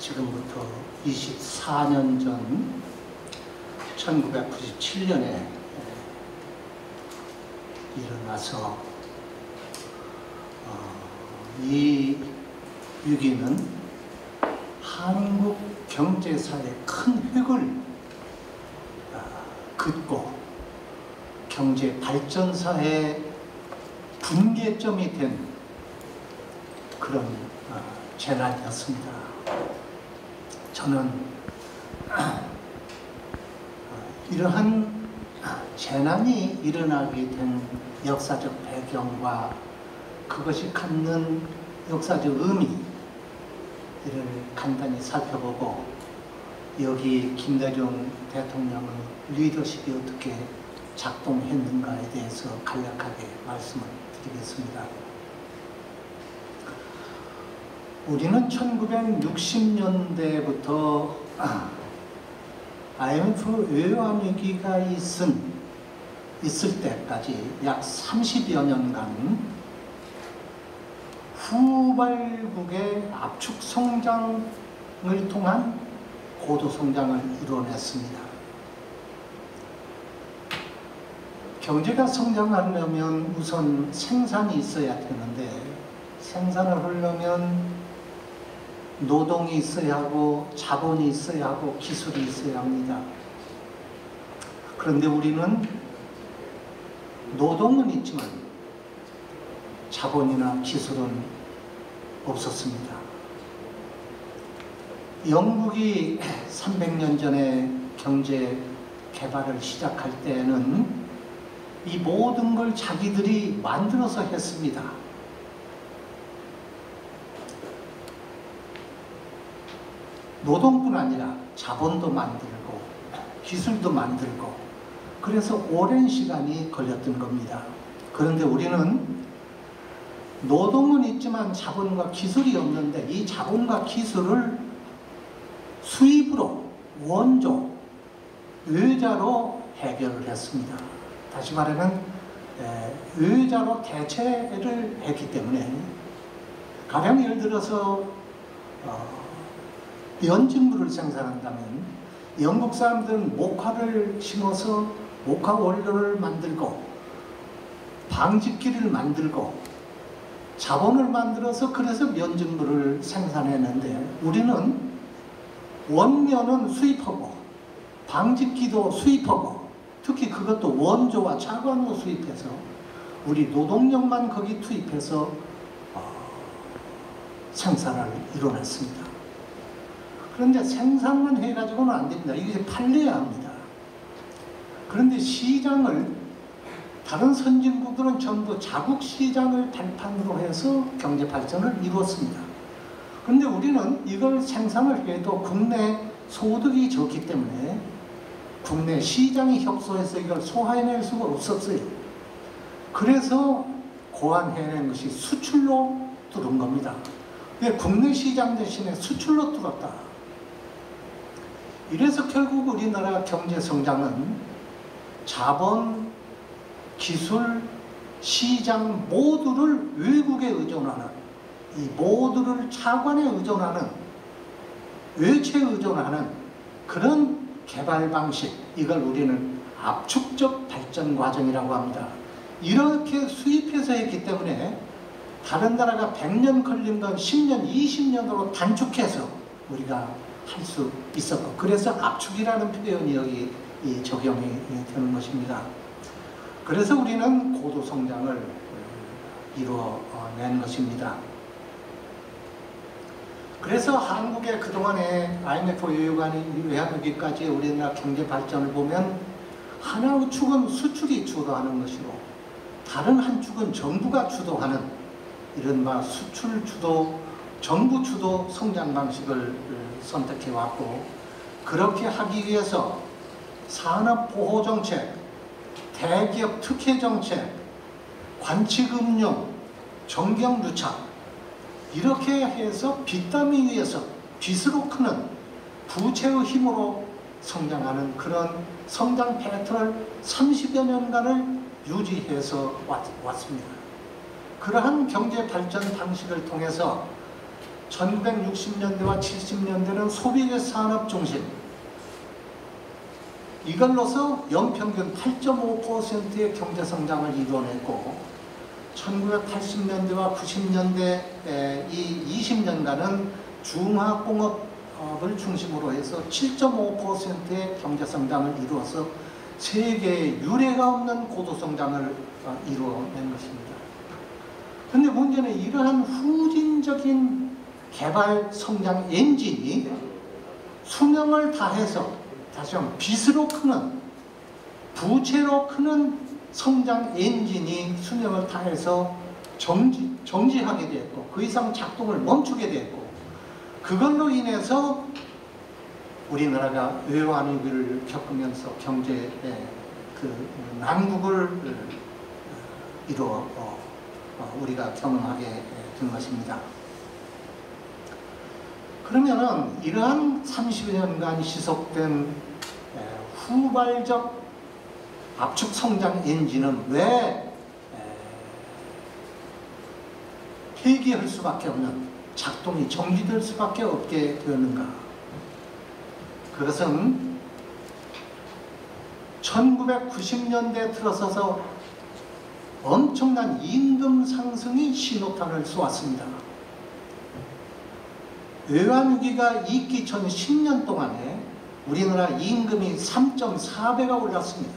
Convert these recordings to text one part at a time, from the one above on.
지금부터 24년 전 1997년에 일어나서 이 위기는 한국 경제사에 큰 획을 긋고 경제 발전사의 분계점이 된 그런 재난이었습니다. 저는 이러한 재난이 일어나게 된 역사적 배경과 그것이 갖는 역사적 의미, 이를 간단히 살펴보고 여기 김대중 대통령의 리더십이 어떻게 작동했는가에 대해서 간략하게 말씀을 드리겠습니다. 우리는 1960년대부터 IMF 외환 위기가 있을 때까지 약 30여 년간 후발국의 압축 성장을 통한 고도 성장을 이뤄냈습니다. 경제가 성장하려면 우선 생산이 있어야 되는데 생산을 하려면 노동이 있어야 하고 자본이 있어야 하고 기술이 있어야 합니다. 그런데 우리는 노동은 있지만 자본이나 기술은 없었습니다. 영국이 300년 전에 경제 개발을 시작할 때는 이 모든 걸 자기들이 만들어서 했습니다. 노동뿐 아니라 자본도 만들고 기술도 만들고 그래서 오랜 시간이 걸렸던 겁니다. 그런데 우리는 노동은 있지만 자본과 기술이 없는데 이 자본과 기술을 수입으로 원조, 의자로 해결을 했습니다. 다시 말하면 의자로 대체를 했기 때문에 가령 예를 들어서 연진물을 생산한다면 영국 사람들은 목화를 심어서 목화 원료를 만들고 방직기를 만들고 자본을 만들어서 그래서 면직물을 생산했는데 우리는 원료는 수입하고 방직기도 수입하고 특히 그것도 원조와 차관으로 수입해서 우리 노동력만 거기 투입해서 생산을 이뤄냈습니다. 그런데 생산만 해가지고는 안 됩니다. 이게 팔려야 합니다. 그런데 시장을 다른 선진국들은 전부 자국 시장을 발판으로 해서 경제 발전을 이루었습니다. 그런데 우리는 이걸 생산을 해도 국내 소득이 적기 때문에 국내 시장이 협소해서 이걸 소화해낼 수가 없었어요. 그래서 고안해낸 것이 수출로 뚫은 겁니다. 국내 시장 대신에 수출로 뚫었다. 이래서 결국 우리나라 경제 성장은 자본, 기술, 시장 모두를 외국에 의존하는 이 모두를 차관에 의존하는 외채에 의존하는 그런 개발 방식, 이걸 우리는 압축적 발전 과정이라고 합니다. 이렇게 수입해서 했기 때문에 다른 나라가 100년 걸린 건 10년, 20년으로 단축해서 우리가 할 수 있었고 그래서 압축이라는 표현이 여기 적용이 되는 것입니다. 그래서 우리는 고도 성장을 이루어낸 것입니다. 그래서 한국의 그동안의 IMF 외환위기까지 우리나라 경제 발전을 보면 하나의 축은 수출이 주도하는 것이고 다른 한 축은 정부가 주도하는 이른바 수출 주도, 정부 주도 성장 방식을 선택해 왔고 그렇게 하기 위해서 산업보호정책, 대기업 특혜정책, 관치금융, 정경유착 이렇게 해서 빚담이 위해서 빚으로 크는 부채의 힘으로 성장하는 그런 성장 패턴을 30여 년간을 유지해서 왔습니다. 그러한 경제 발전 방식을 통해서 1960년대와 70년대는 소비재 산업 중심, 이걸로서 연평균 8.5%의 경제성장을 이뤄냈고 1980년대와 90년대 이 20년간은 중화공업을 중심으로 해서 7.5%의 경제성장을 이루어서 세계에 유례가 없는 고도성장을 이루어낸 것입니다. 그런데 문제는 이러한 후진적인 개발 성장 엔진이 수명을 다해서 다시 한번 빚으로 크는, 부채로 크는 성장 엔진이 수명을 다해서 정지하게 되었고 그 이상 작동을 멈추게 되었고 그걸로 인해서 우리나라가 외환위기를 겪으면서 경제의 그 난국을 이루어 우리가 경험하게 된 것입니다. 그러면은 이러한 30년간 지속된 후발적 압축 성장 엔진은 왜 폐기할 수밖에 없는, 작동이 정지될 수밖에 없게 되었는가? 그것은 1990년대에 들어서서 엄청난 임금 상승이 신호탄을 쏘았습니다. 외환위기가 있기 전 10년 동안에 우리나라 임금이 3.4배가 올랐습니다.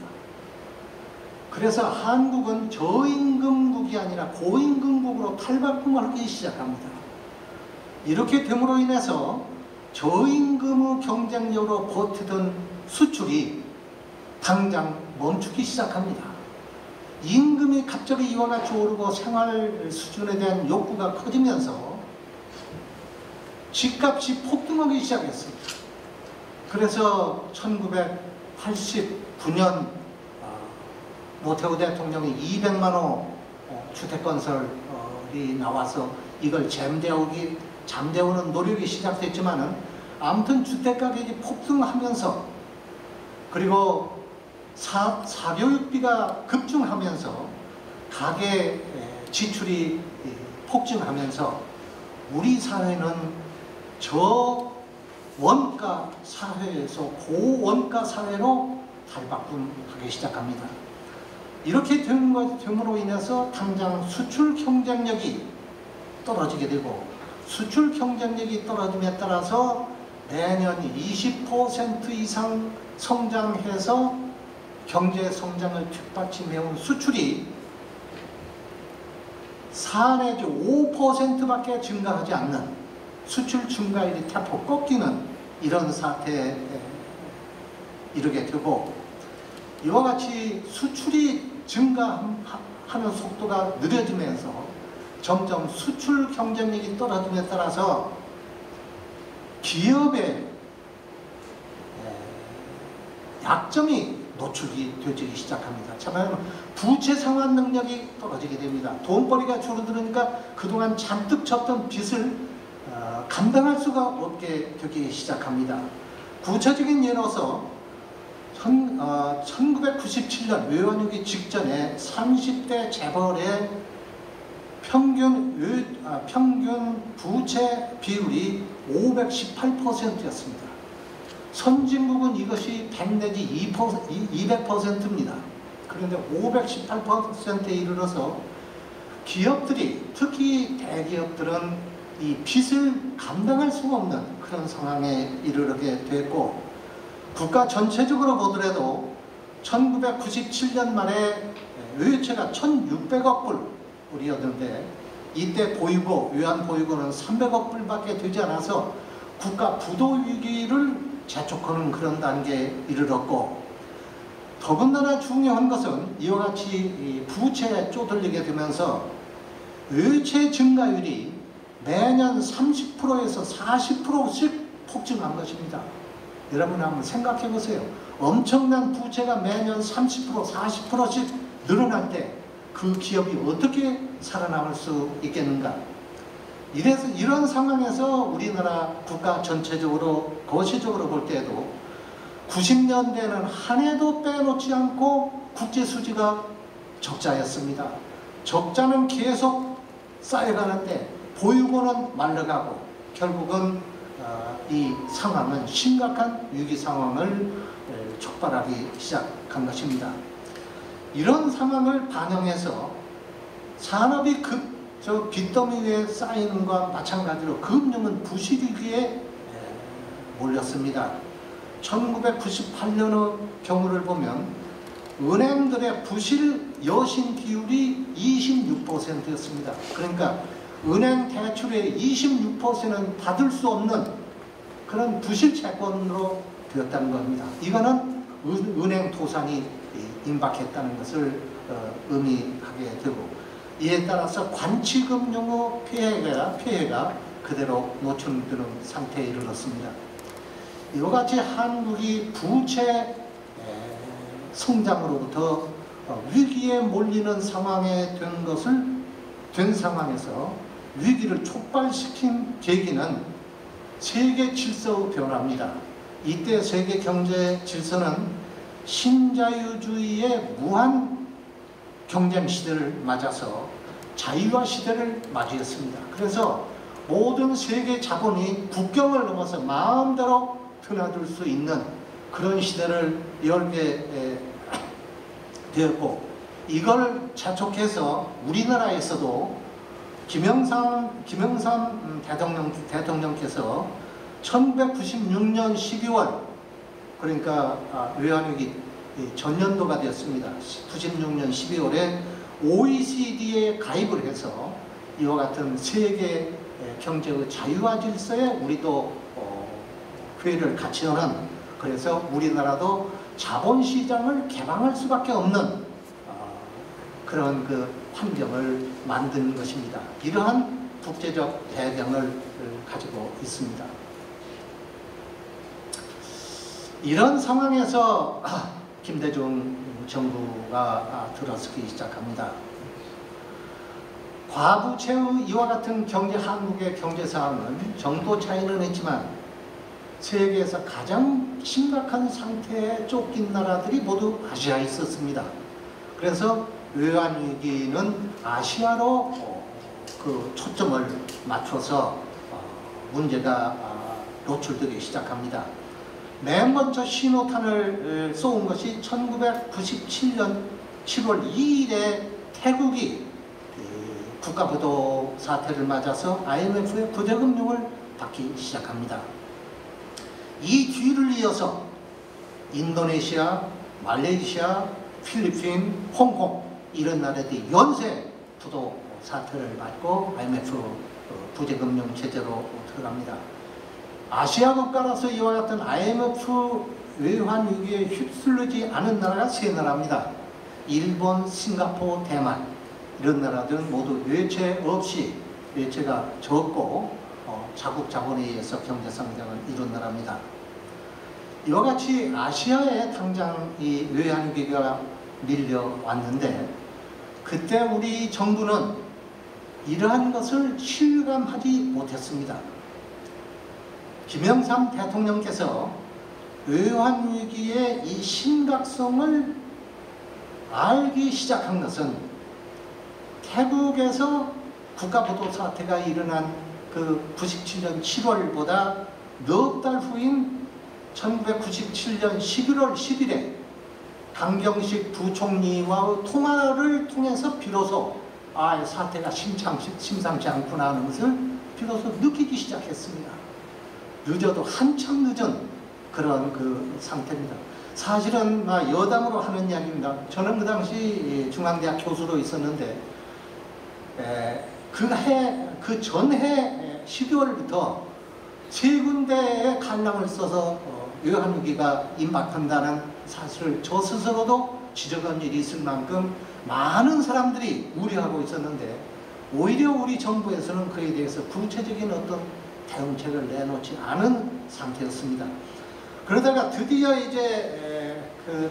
그래서 한국은 저임금국이 아니라 고임금국으로 탈바꿈하기 시작합니다. 이렇게 됨으로 인해서 저임금의 경쟁력으로 버티던 수출이 당장 멈추기 시작합니다. 임금이 갑자기 이와 같이 오르고 생활 수준에 대한 욕구가 커지면서 집값이 폭등하기 시작했습니다. 그래서 1989년 노태우 대통령이 200만 호 주택건설이 나와서 이걸 잠재우는 노력이 시작됐지만은 아무튼 주택가격이 폭등하면서 그리고 사교육비가 급증하면서 가계 지출이 폭증하면서 우리 사회는 저원가 사회에서 고원가 사회로 탈바꿈하기 시작합니다. 이렇게 됨으로 인해서 당장 수출 경쟁력이 떨어지게 되고 수출 경쟁력이 떨어짐에 따라서 매년 20% 이상 성장해서 경제 성장을 뒷받침해온 수출이 4 내지 5%밖에 증가하지 않는 수출 증가율이 대폭 꺾이는 이런 사태에 이르게 되고 이와 같이 수출이 증가하는 속도가 느려지면서 점점 수출 경쟁력이 떨어짐에 따라서 기업의 약점이 노출이 되기 시작합니다. 참 부채 상환 능력이 떨어지게 됩니다. 돈벌이가 줄어들으니까 그동안 잔뜩 졌던 빚을 감당할 수가 없게 되기 시작합니다. 구체적인 예로서 1997년 외환위기 직전에 30대 재벌의 평균 부채 비율이 518%였습니다. 선진국은 이것이 100 내지 200%입니다. 그런데 518%에 이르러서 기업들이, 특히 대기업들은 이 빚을 감당할 수가 없는 그런 상황에 이르게 됐고 국가 전체적으로 보더라도 1997년 말에 외채가 1,600억 불이었는데 이때 보유고, 외환 보유고는 300억 불밖에 되지 않아서 국가 부도 위기를 재촉하는 그런 단계에 이르렀고 더군다나 중요한 것은 이와 같이 부채에 쪼들리게 되면서 외채 증가율이 매년 30%에서 40%씩 폭증한 것입니다. 여러분 한번 생각해 보세요. 엄청난 부채가 매년 30%, 40%씩 늘어날 때 그 기업이 어떻게 살아남을 수 있겠는가? 이래서 이런 상황에서 우리나라 국가 전체적으로 거시적으로 볼 때에도 90년대에는 한 해도 빼놓지 않고 국제 수지가 적자였습니다. 적자는 계속 쌓여가는데 보유고는 말라가고 결국은 이 상황은 심각한 위기 상황을 촉발하기 시작한 것입니다. 이런 상황을 반영해서 산업이 빚더미 위에 쌓이는 것과 마찬가지로 금융은 부실위기에 몰렸습니다. 1998년의 경우를 보면 은행들의 부실 여신 비율이 26%였습니다. 그러니까 은행 대출의 26%는 받을 수 없는 그런 부실 채권으로 되었다는 겁니다. 이거는 은행 도산이 임박했다는 것을 의미하게 되고, 이에 따라서 관치금융의 폐해가 그대로 노출되는 상태에 이르렀습니다. 이와 같이 한국이 부채 성장으로부터 위기에 몰리는 상황에 된 상황에서 위기를 촉발시킨 계기는 세계 질서의 변화입니다. 이때 세계 경제 질서는 신자유주의의 무한 경쟁 시대를 맞아서 자유화 시대를 맞이했습니다. 그래서 모든 세계 자본이 국경을 넘어서 마음대로 드나들 수 있는 그런 시대를 열게 되었고, 이걸 자촉해서 우리나라에서도 김영삼 대통령께서 1996년 12월, 그러니까 외환위기 전년도가 되었습니다. 96년 12월에 OECD에 가입을 해서 이와 같은 세계 경제의 자유화 질서에 우리도 회를 같이 하는, 그래서 우리나라도 자본시장을 개방할 수밖에 없는 그런 환경을 만든 것입니다. 이러한 국제적 배경을 가지고 있습니다. 이런 상황에서 김대중 정부가 들어서기 시작합니다. 과부채의 이와 같은 한국의 경제 상황은 정도 차이는 있지만 세계에서 가장 심각한 상태에 쫓긴 나라들이 모두 아시아에 있었습니다. 그래서 외환위기는 아시아로 초점을 맞춰서 문제가 노출되기 시작합니다. 맨 먼저 신호탄을 쏘은 것이 1997년 7월 2일에 태국이 국가부도 사태를 맞아서 IMF의 부재금융을 받기 시작합니다. 이 뒤를 이어서 인도네시아, 말레이시아, 필리핀, 홍콩 이런 나라들이 연쇄 부도 사태를 맞고 IMF 부재금융 체제로 들어갑니다. 아시아 국가라서 이와 같은 IMF 외환위기에 휩쓸리지 않은 나라가 세 나라입니다. 일본, 싱가포르, 대만 이런 나라들은 모두 외채가 적고 자국 자본에 의해서 경제 성장을 이룬 나라입니다. 이와 같이 아시아에 당장 이 외환위기가 밀려왔는데, 그때 우리 정부는 이러한 것을 실감하지 못했습니다. 김영삼 대통령께서 외환위기의 이 심각성을 알기 시작한 것은 태국에서 국가부도 사태가 일어난 97년 7월보다 넉 달 후인 1997년 11월 10일에 강경식 부총리와의 통화를 통해서 비로소 사태가 심상치 않구나 하는 것을 비로소 느끼기 시작했습니다. 늦어도 한참 늦은 그런 상태입니다. 사실은 여담으로 하는 이야기입니다. 저는 그 당시 중앙대학 교수로 있었는데 그 전해 12월부터 세 군데의 칼럼을 써서 외환위기가 임박한다는 사실을 저 스스로도 지적한 일이 있을 만큼 많은 사람들이 우려하고 있었는데, 오히려 우리 정부에서는 그에 대해서 구체적인 어떤 대응책을 내놓지 않은 상태였습니다. 그러다가 드디어 이제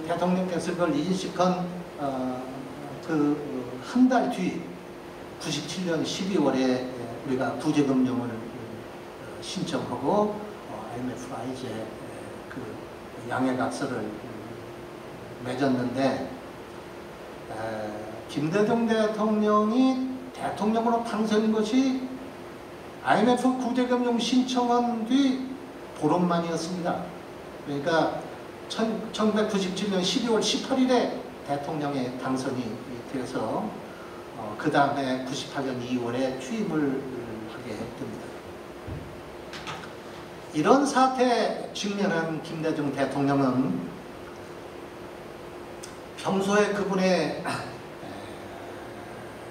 대통령께서 그걸 인식한 한 달 뒤 97년 12월에 우리가 부재금융을 신청하고 IMF와 이제 양해각서를 맺었는데, 김대중 대통령이 대통령으로 당선인 것이 IMF 구제금융 신청한 뒤 보름만이었습니다. 그러니까 1997년 12월 18일에 대통령에 당선이 되어서 그 다음에 98년 2월에 취임을 하게 됩니다. 이런 사태에 직면한 김대중 대통령은 평소에 그분의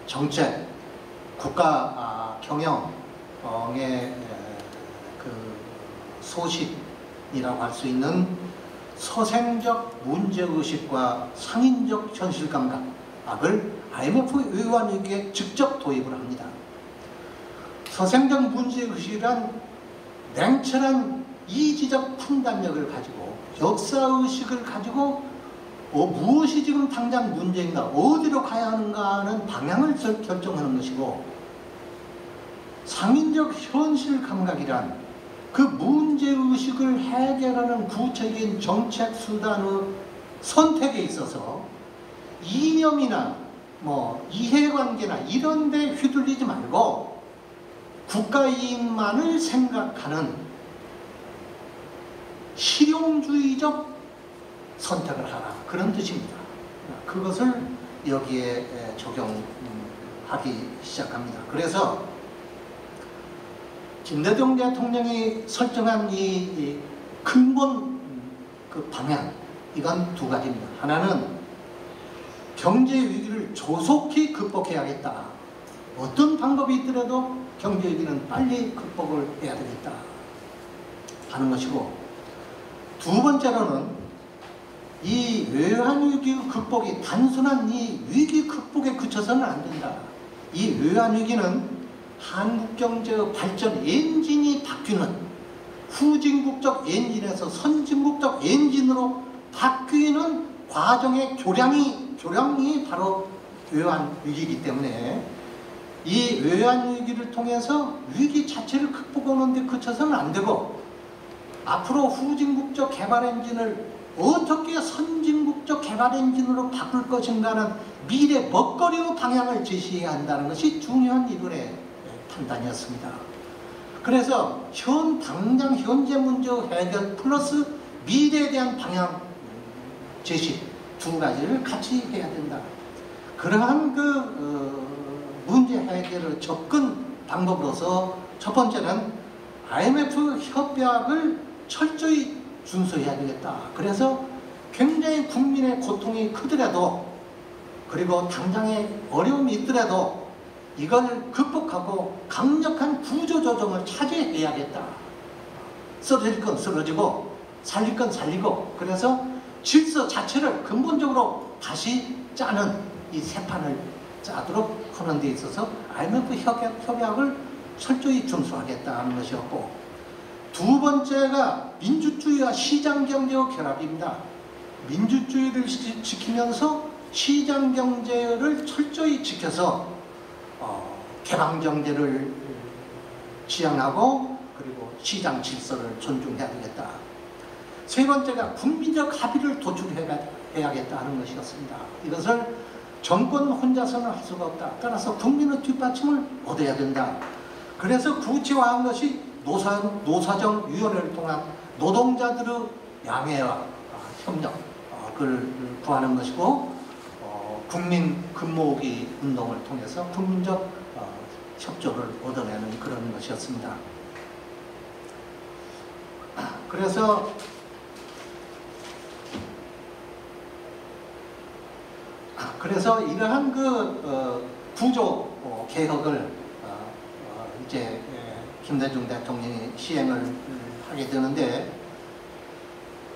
정책, 국가 경영의 그 소신이라고 할 수 있는 서생적 문제의식과 상인적 현실감각을 IMF 외환위기에 직접 도입을 합니다. 서생적 문제의식이란 냉철한 이지적 판단력을 가지고 역사의식을 가지고 무엇이 지금 당장 문제인가, 어디로 가야 하는가 하는 방향을 결정하는 것이고, 상인적 현실 감각이란 그 문제의식을 해결하는 구체적인 정책 수단의 선택에 있어서 이념이나 이해관계나 이런 데 휘둘리지 말고 국가 이익만을 생각하는 실용주의적 선택을 하라, 그런 뜻입니다. 그것을 여기에 적용하기 시작합니다. 그래서 김대중 대통령이 설정한 이 근본 그 방향, 이건 두 가지입니다. 하나는 경제 위기를 조속히 극복해야겠다. 어떤 방법이 있더라도 경제 위기는 빨리 극복을 해야 되겠다 하는 것이고, 두 번째로는 이 외환위기 극복이 단순한 이 위기 극복에 그쳐서는 안 된다. 이 외환위기는 한국 경제의 발전 엔진이 바뀌는, 후진국적 엔진에서 선진국적 엔진으로 바뀌는 과정의 교량이 바로 외환위기이기 때문에 이 외환위기를 통해서 위기 자체를 극복하는 데 그쳐서는 안 되고, 앞으로 후진국적 개발 엔진을 어떻게 선진국적 개발 엔진으로 바꿀 것인가는 미래 먹거리의 방향을 제시해야 한다는 것이 중요한 이번의 판단이었습니다. 그래서 당장 현재 문제 해결 플러스 미래에 대한 방향 제시 두 가지를 같이 해야 된다. 그러한 문제 해결의 접근 방법으로서 첫 번째는 IMF 협약을 철저히 준수해야 되겠다. 그래서 굉장히 국민의 고통이 크더라도, 그리고 당장의 어려움이 있더라도 이걸 극복하고 강력한 구조조정을 차지해야겠다. 쓰러질 건 쓰러지고 살릴 건 살리고, 그래서 질서 자체를 근본적으로 다시 짜는 이 새 판을 짜도록 하는 데 있어서 IMF 협약을 철저히 준수하겠다 하는 것이었고, 두 번째가 민주주의와 시장경제의 결합입니다. 민주주의를 지키면서 시장경제를 철저히 지켜서 개방경제를 지향하고, 그리고 시장 질서를 존중해야 되겠다. 세 번째가 국민적 합의를 도출해야겠다 하는 것이었습니다. 이것을 정권 혼자서는 할 수가 없다. 따라서 국민의 뒷받침을 얻어야 된다. 그래서 구체화한 것이 노사정위원회를 통한 노동자들의 양해와 협력을 구하는 것이고, 국민 근무기 운동을 통해서 국민적 협조를 얻어내는 그런 것이었습니다. 그래서 이러한 구조 개혁을 이제 김대중 대통령이 시행을 하게 되는데,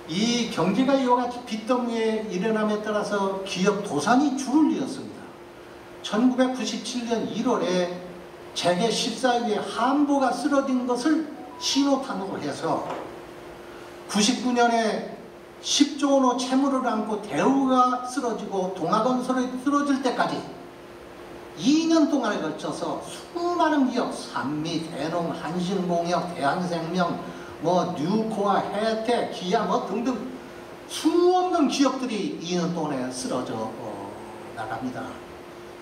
이 경제가 이와 같이 빚더미에 일어남에 따라서 기업 도산이 줄을 이었습니다. 1997년 1월에 재계 14위의 한보가 쓰러진 것을 신호탄으로 해서 99년에 10조 원의 채무를 안고 대우가 쓰러지고 동아건설이 쓰러질 때까지 2년 동안에 걸쳐서 수많은 기업, 산미, 대농, 한신공업, 대한생명, 뉴코아, 혜택, 기아 등등 수없는 기업들이 2년 동안에 쓰러져 나갑니다.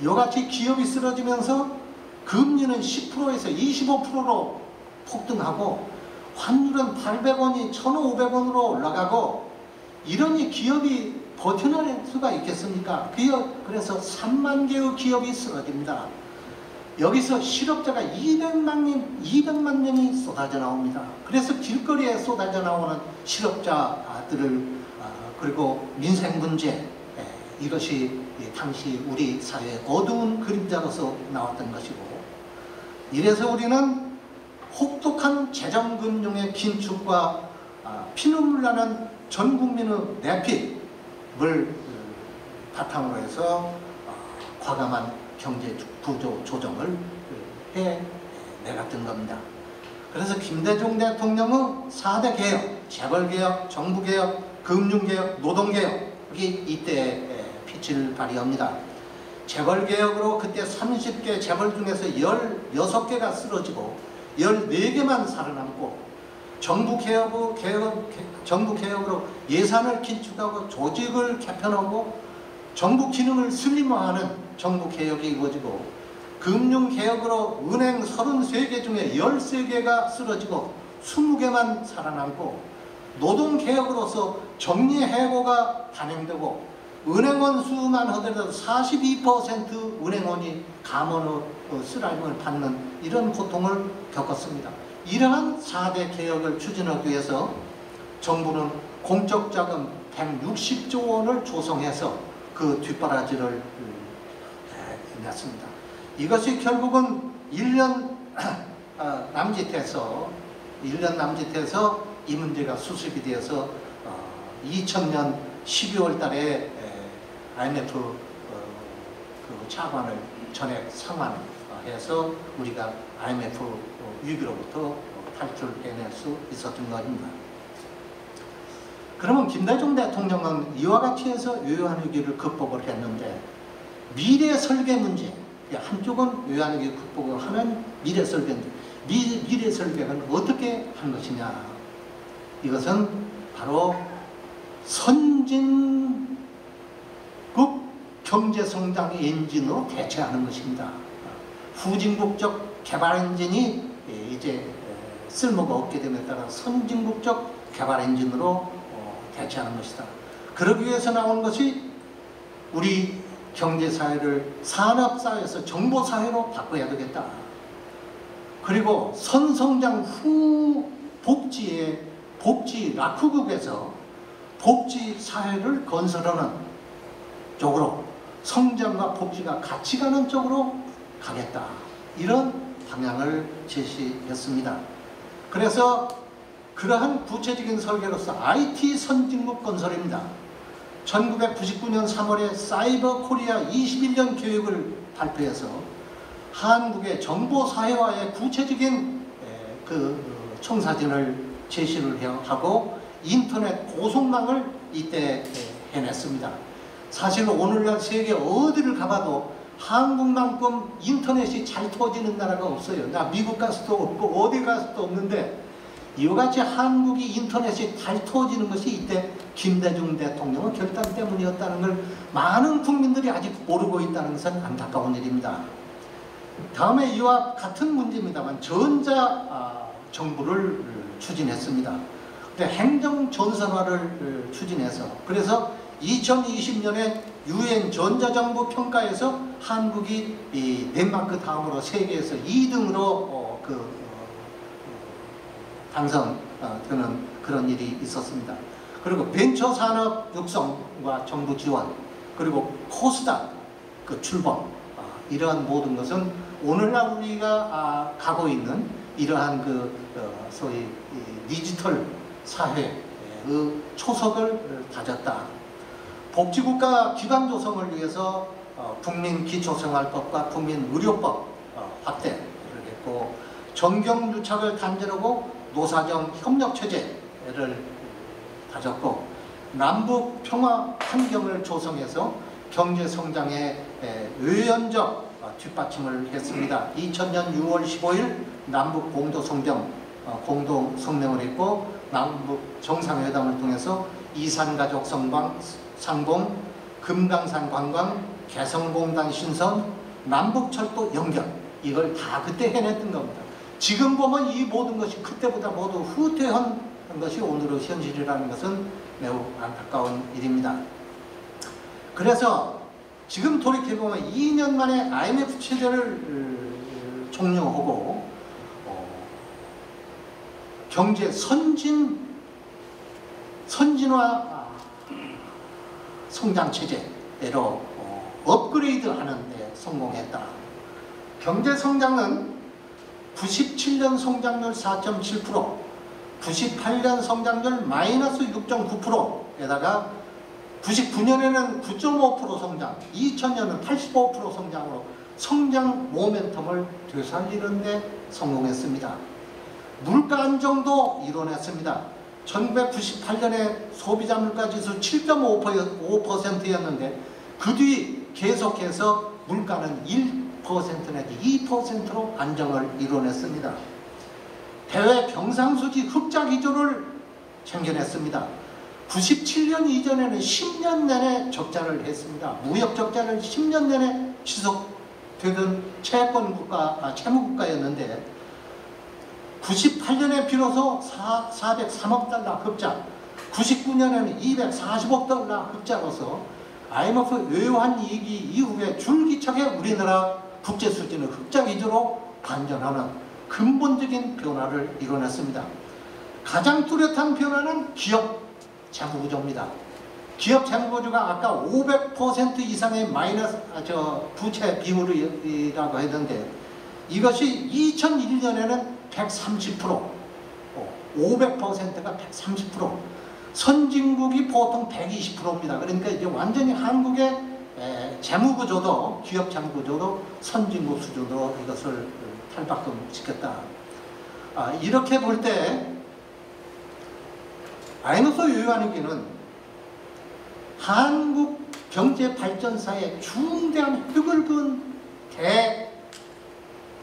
이와 같이 기업이 쓰러지면서 금리는 10%에서 25%로 폭등하고 환율은 800원이 1,500원으로 올라가고 이러니 기업이 버텨낼 수가 있겠습니까? 그래서 3만 개의 기업이 쓰러집니다. 여기서 실업자가 200만 명이 쏟아져 나옵니다. 그래서 길거리에 쏟아져 나오는 실업자들을 그리고 민생 문제, 이것이 당시 우리 사회의 어두운 그림자로서 나왔던 것이고, 이래서 우리는 혹독한 재정금융의 긴축과 피눈물 나는 전 국민의 내핍을 바탕으로 해서 과감한 경제 구조 조정을 해내갔던 겁니다. 그래서 김대중 대통령의 4대 개혁, 재벌개혁, 정부개혁, 금융개혁, 노동개혁이 이때 빛을 발휘합니다. 재벌개혁으로 그때 30개 재벌 중에서 16개가 쓰러지고 14개만 살아남고, 정부개혁으로 예산을 긴축하고 조직을 개편하고 정부 기능을 슬림화하는 정부개혁이 이루어지고, 금융개혁으로 은행 33개 중에 13개가 쓰러지고 20개만 살아남고, 노동개혁으로서 정리해고가 단행되고 은행원 수만 하더라도 42% 은행원이 감원의 쓰라림을 받는 이런 고통을 겪었습니다. 이러한 4대 개혁을 추진하기 위해서 정부는 공적자금 160조 원을 조성해서 그 뒷바라지를 냈습니다. 이것이 결국은 1년 남짓해서 이 문제가 수습이 되어서 2000년 12월 달에 IMF 그 차관을 전액 상환해서 우리가 IMF 위기로부터 탈출해낼 수 있었던 것입니다. 그러면 김대중 대통령은 이와 같이 해서 외환 위기를 극복을 했는데, 미래 설계 문제, 한쪽은 외환 위기 극복을 하는 미래 설계인데, 미래 설계는 어떻게 한 것이냐? 이것은 바로 선진국 경제성장 엔진으로 대체하는 것입니다. 후진국적 개발 엔진이 이제 쓸모가 없게 됨에 따라 선진국적 개발 엔진으로 대체하는 것이다. 그러기 위해서 나온 것이 우리 경제사회를 산업사회에서 정보사회로 바꿔야 되겠다. 그리고 선성장 후 복지 낙후국에서 복지사회를 건설하는 쪽으로, 성장과 복지가 같이 가는 쪽으로 가겠다. 이런 방향을 제시했습니다. 그래서 그러한 구체적인 설계로서 IT 선진국 건설입니다. 1999년 3월에 사이버 코리아 21년 계획을 발표해서 한국의 정보사회화의 구체적인 그 청사진을 제시를 하고 인터넷 고속망을 이때 해냈습니다. 사실 오늘날 세계 어디를 가봐도 한국만큼 인터넷이 잘 터지는 나라가 없어요. 나 미국 가서도 없고 어디 가서도 없는데, 이와 같이 한국이 인터넷이 잘 터지는 것이 이때 김대중 대통령의 결단 때문이었다는 걸 많은 국민들이 아직 모르고 있다는 것은 안타까운 일입니다. 다음에 이와 같은 문제입니다만 전자 정부를 추진했습니다. 행정 전산화를 추진해서, 그래서 2020년에 UN 전자정부 평가에서 한국이 이 덴마크 다음으로 세계에서 2등으로 당선되는 그런 일이 있었습니다. 그리고 벤처산업 육성과 정부 지원, 그리고 코스닥 그 출범, 이러한 모든 것은 오늘날 우리가 가고 있는 이러한 소위 디지털 사회의 초석을 다졌다. 복지국가 기반 조성을 위해서 국민기초생활법과 국민의료법 확대를 했고, 정경유착을 단절하고 노사정 협력체제를 다졌고, 남북 평화 환경을 조성해서 경제성장의 외연적 뒷받침을 했습니다. 2000년 6월 15일 남북 공동성명을 했고, 남북 정상회담을 통해서 이산가족 상봉, 금강산 관광, 개성공단 신선, 남북철도 연결, 이걸 다 그때 해냈던 겁니다. 지금 보면 이 모든 것이 그때보다 모두 후퇴한 것이 오늘의 현실이라는 것은 매우 안타까운 일입니다. 그래서 지금 돌이켜보면 2년 만에 IMF 체제를 종료하고 경제 선진화 성장 체제로 업그레이드하는 데 성공했다. 경제 성장은 97년 성장률 4.7%, 98년 성장률 마이너스 6.9%에다가 99년에는 9.5% 성장, 2000년은 85% 성장으로 성장 모멘텀을 되살리는 데 성공했습니다. 물가 안정도 이뤄냈습니다. 1998년에 소비자 물가지수 7.5%였는데 그 뒤 계속해서 물가는 1% 내지 2%로 안정을 이뤄냈습니다. 대외 경상수지 흑자 기조를 챙겨냈습니다. 97년 이전에는 10년 내내 적자를 했습니다. 무역 적자를 10년 내내 지속되던 채무국가였는데 98년에 비로소 403억 달러 흑자, 99년에는 240억 달러 흑자로서 IMF 외환 위기 이후에 줄기차게 우리나라 국제 수지는 흑자 기조로 반전하는 근본적인 변화를 이뤄냈습니다. 가장 뚜렷한 변화는 기업 재무구조입니다. 기업 재무구조가 아까 500% 이상의 마이너스 부채 비율이라고 했는데 이것이 2001년에는 130%, 500%가 130%, 선진국이 보통 120%입니다. 그러니까 이제 완전히 한국의 재무구조도, 기업 재무구조도 선진국 수준으로 이것을 탈바꿈시켰다. 이렇게 볼 때 IMF 외환위기는 한국 경제발전사의 중대한 획을 그은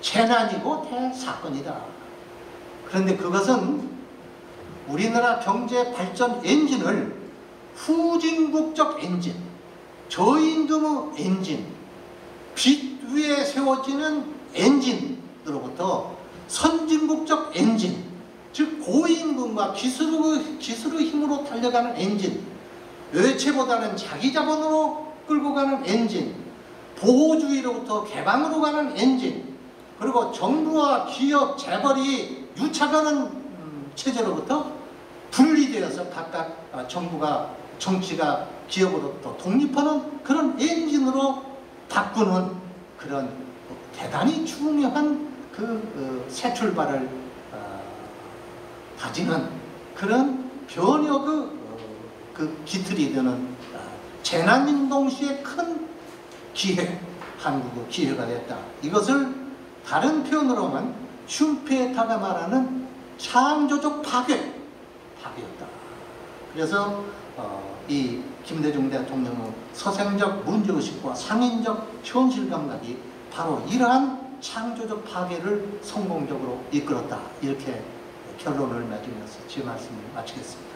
대재난이고 대사건이다. 그런데 그것은 우리나라 경제발전 엔진을 후진국적 엔진, 저임금의 엔진, 빚 위에 세워지는 엔진으로부터 선진국적 엔진, 즉 고임금과 기술의 힘으로 달려가는 엔진, 외채보다는 자기 자본으로 끌고 가는 엔진, 보호주의로부터 개방으로 가는 엔진, 그리고 정부와 기업, 재벌이 유착하는 체제로부터 분리되어서 각각 정부가, 정치가 기업으로부터 독립하는 그런 엔진으로 바꾸는 그런 대단히 중요한 새 출발을 다지는 그런 변혁의 기틀이 되는 재난인 동시에 큰 기회, 한국의 기회가 됐다. 이것을 다른 표현으로 하면 슈페타가 말하는 창조적 파괴였다. 그래서 이 김대중 대통령의 서생적 문제의식과 상인적 현실 감각이 바로 이러한 창조적 파괴를 성공적으로 이끌었다. 이렇게 결론을 맺으면서 제 말씀을 마치겠습니다.